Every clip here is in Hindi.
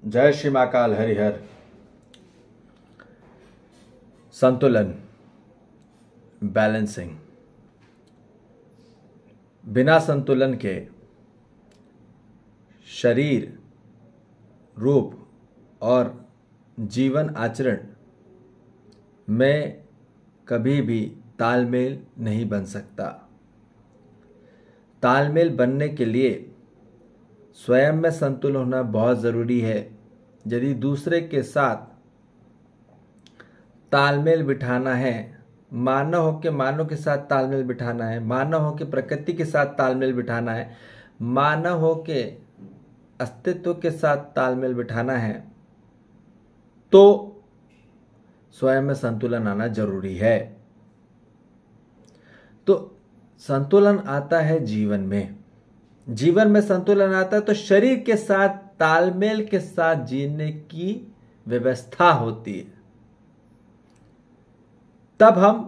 जय श्री महाकाल हरिहर। संतुलन, बैलेंसिंग। बिना संतुलन के शरीर, रूप और जीवन आचरण में कभी भी तालमेल नहीं बन सकता। तालमेल बनने के लिए स्वयं में संतुलन होना बहुत ज़रूरी है। यदि दूसरे के साथ तालमेल बिठाना है, मानव हो के मानव के साथ तालमेल बिठाना है, मानव हो के प्रकृति के साथ तालमेल बिठाना है, मानव हो के अस्तित्व के साथ तालमेल बिठाना है, तो स्वयं में संतुलन आना जरूरी है। तो संतुलन आता है जीवन में। जीवन में संतुलन आता है तो शरीर के साथ तालमेल के साथ जीने की व्यवस्था होती है। तब हम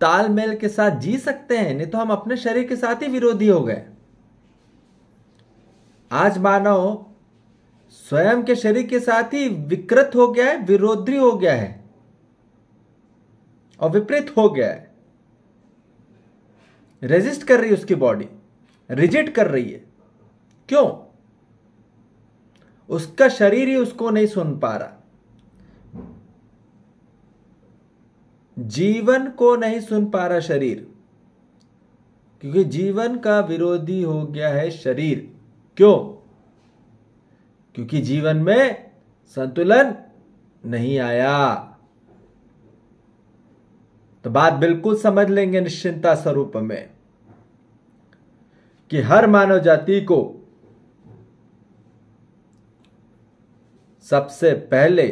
तालमेल के साथ जी सकते हैं, नहीं तो हम अपने शरीर के साथ ही विरोधी हो गए। आज मानव स्वयं के शरीर के साथ ही विकृत हो गया है, विरोधी हो गया है और विपरीत हो गया है। रेजिस्ट कर रही है, उसकी बॉडी रिजिड कर रही है। क्यों? उसका शरीर ही उसको नहीं सुन पा रहा, जीवन को नहीं सुन पा रहा शरीर, क्योंकि जीवन का विरोधी हो गया है शरीर। क्यों? क्योंकि जीवन में संतुलन नहीं आया। तो बात बिल्कुल समझ लेंगे निश्चिंता स्वरूप में कि हर मानव जाति को सबसे पहले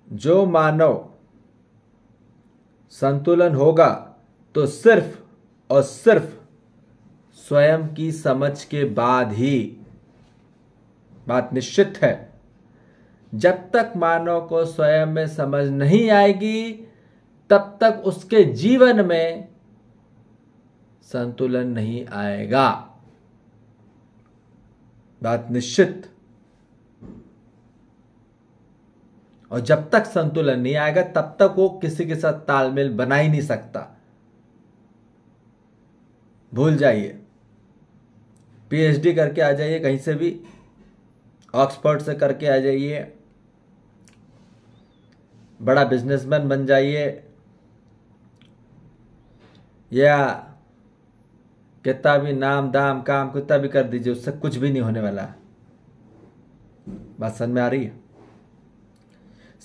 जो मानव संतुलन होगा तो सिर्फ और सिर्फ स्वयं की समझ के बाद ही। बात निश्चित है, जब तक मानव को स्वयं में समझ नहीं आएगी तब तक उसके जीवन में संतुलन नहीं आएगा। बात निश्चित। और जब तक संतुलन नहीं आएगा तब तक वो किसी के साथ तालमेल बना ही नहीं सकता। भूल जाइए, पीएचडी करके आ जाइए, कहीं से भी ऑक्सफोर्ड से करके आ जाइए, बड़ा बिजनेसमैन बन जाइए, या कितना भी नाम दाम काम कितना भी कर दीजिए, उससे कुछ भी नहीं होने वाला। बात समझ में आ रही है?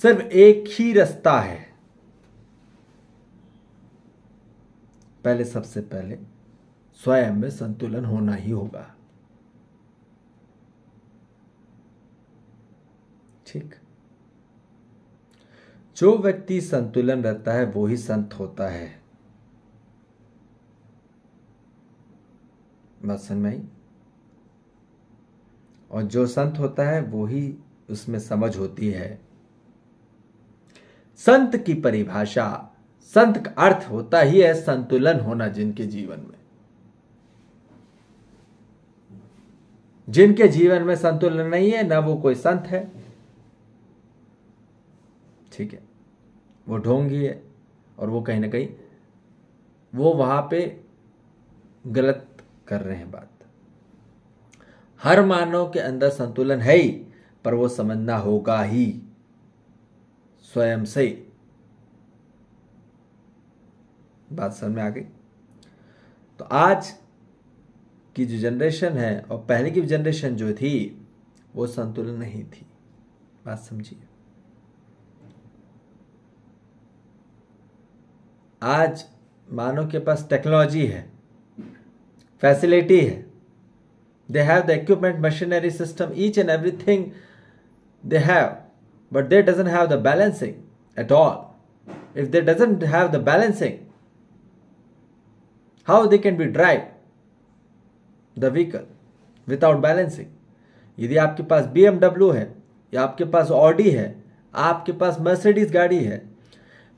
सिर्फ एक ही रास्ता है। पहले, सबसे पहले स्वयं में संतुलन होना ही होगा। ठीक? जो व्यक्ति संतुलन रहता है वो ही संत होता है। बात समझ में आई? और जो संत होता है वो ही उसमें समझ होती है। संत की परिभाषा, संत का अर्थ होता ही है संतुलन होना। जिनके जीवन में, जिनके जीवन में संतुलन नहीं है, ना वो कोई संत है। ठीक है? वो ढोंगी है और वो कहीं ना कहीं वो वहां पे गलत कर रहे हैं बात। हर मानव के अंदर संतुलन है ही, पर वो समझना होगा ही स्वयं से। बात समझ में आ गई? तो आज की जो जनरेशन है और पहले की जनरेशन जो थी वो संतुलन नहीं थी। बात समझिए। आज मानव के पास टेक्नोलॉजी है, फैसिलिटी है, they have the equipment, machinery system, each and everything they have, but they doesn't have the balancing at all. If they doesn't have the balancing, how they can be drive the vehicle without balancing? यदि आपके पास BMW है या आपके पास ऑडी है, आपके पास मर्सिडीज गाड़ी है,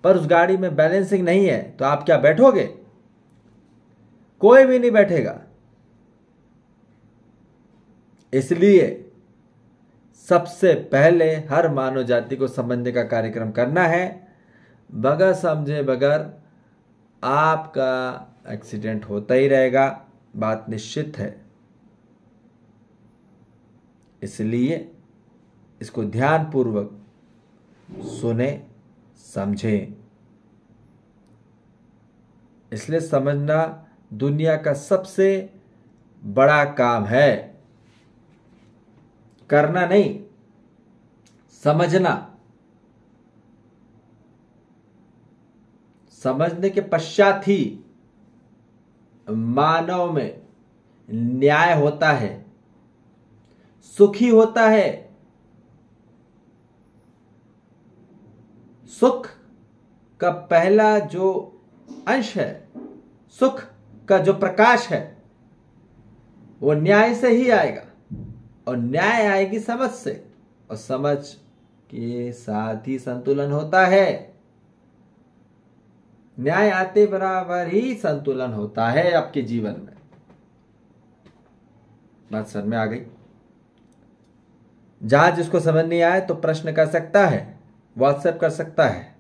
पर उस गाड़ी में बैलेंसिंग नहीं है, तो आप क्या बैठोगे? कोई भी नहीं बैठेगा। इसलिए सबसे पहले हर मानव जाति को समझने का कार्यक्रम करना है। बगैर समझे बगैर आपका एक्सीडेंट होता ही रहेगा, बात निश्चित है। इसलिए इसको ध्यानपूर्वक सुने, समझें। इसलिए समझना दुनिया का सबसे बड़ा काम है, करना नहीं, समझना। समझने के पश्चात ही मानव में न्याय होता है, सुखी होता है। सुख का पहला जो अंश है, सुख का जो प्रकाश है, वो न्याय से ही आएगा, और न्याय आएगी समझ से, और समझ के साथ ही संतुलन होता है। न्याय आते बराबर ही संतुलन होता है आपके जीवन में। बात समझ में आ गई? जहां जिसको समझ नहीं आए तो प्रश्न कर सकता है, व्हाट्सएप कर सकता है,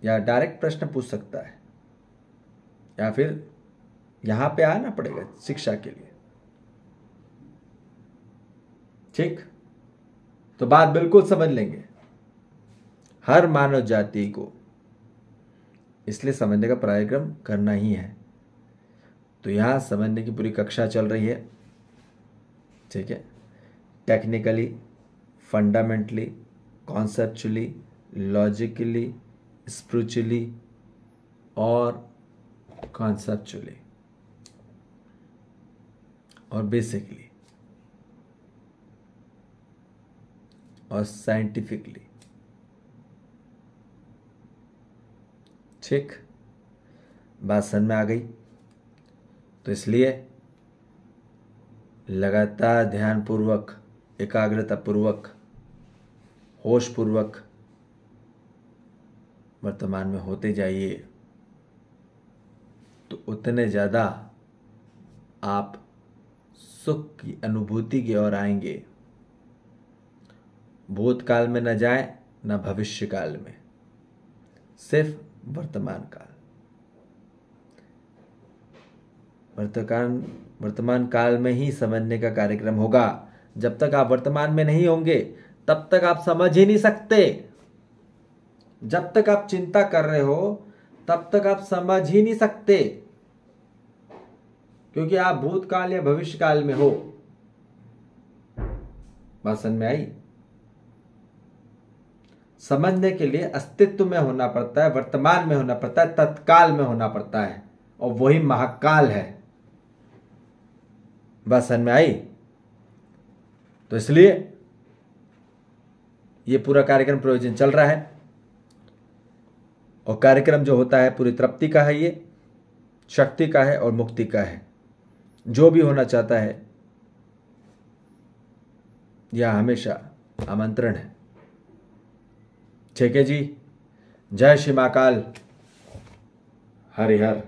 या डायरेक्ट प्रश्न पूछ सकता है, या फिर यहां पे आना पड़ेगा शिक्षा के लिए। ठीक? तो बात बिल्कुल समझ लेंगे हर मानव जाति को, इसलिए समझने का कार्यक्रम करना ही है। तो यहां समझने की पूरी कक्षा चल रही है। ठीक है? Technically, fundamentally, conceptually, logically, spiritually और कॉन्सेप्चुअली और बेसिकली और साइंटिफिकली। ठीक? बात समझ में आ गई? तो इसलिए लगातार ध्यानपूर्वक, एकाग्रतापूर्वक, होशपूर्वक वर्तमान में होते जाइए, तो उतने ज़्यादा आप सुख की अनुभूति की ओर आएंगे। भूतकाल में न जाएं, न भविष्य काल में, सिर्फ वर्तमान काल। वर्तमान काल में ही समझने का कार्यक्रम होगा। जब तक आप वर्तमान में नहीं होंगे तब तक आप समझ ही नहीं सकते। जब तक आप चिंता कर रहे हो तब तक आप समझ ही नहीं सकते, क्योंकि आप भूतकाल या भविष्य काल में हो। बात समझ में आई? समझने के लिए अस्तित्व में होना पड़ता है, वर्तमान में होना पड़ता है, तत्काल में होना पड़ता है, और वही महाकाल है। बात समझ में आई? तो इसलिए ये पूरा कार्यक्रम प्रयोजन चल रहा है, और कार्यक्रम जो होता है पूरी तृप्ति का है, ये शक्ति का है और मुक्ति का है। जो भी होना चाहता है यह हमेशा आमंत्रण है। ठीक है जी? जय श्री महाकाल। हरि हर।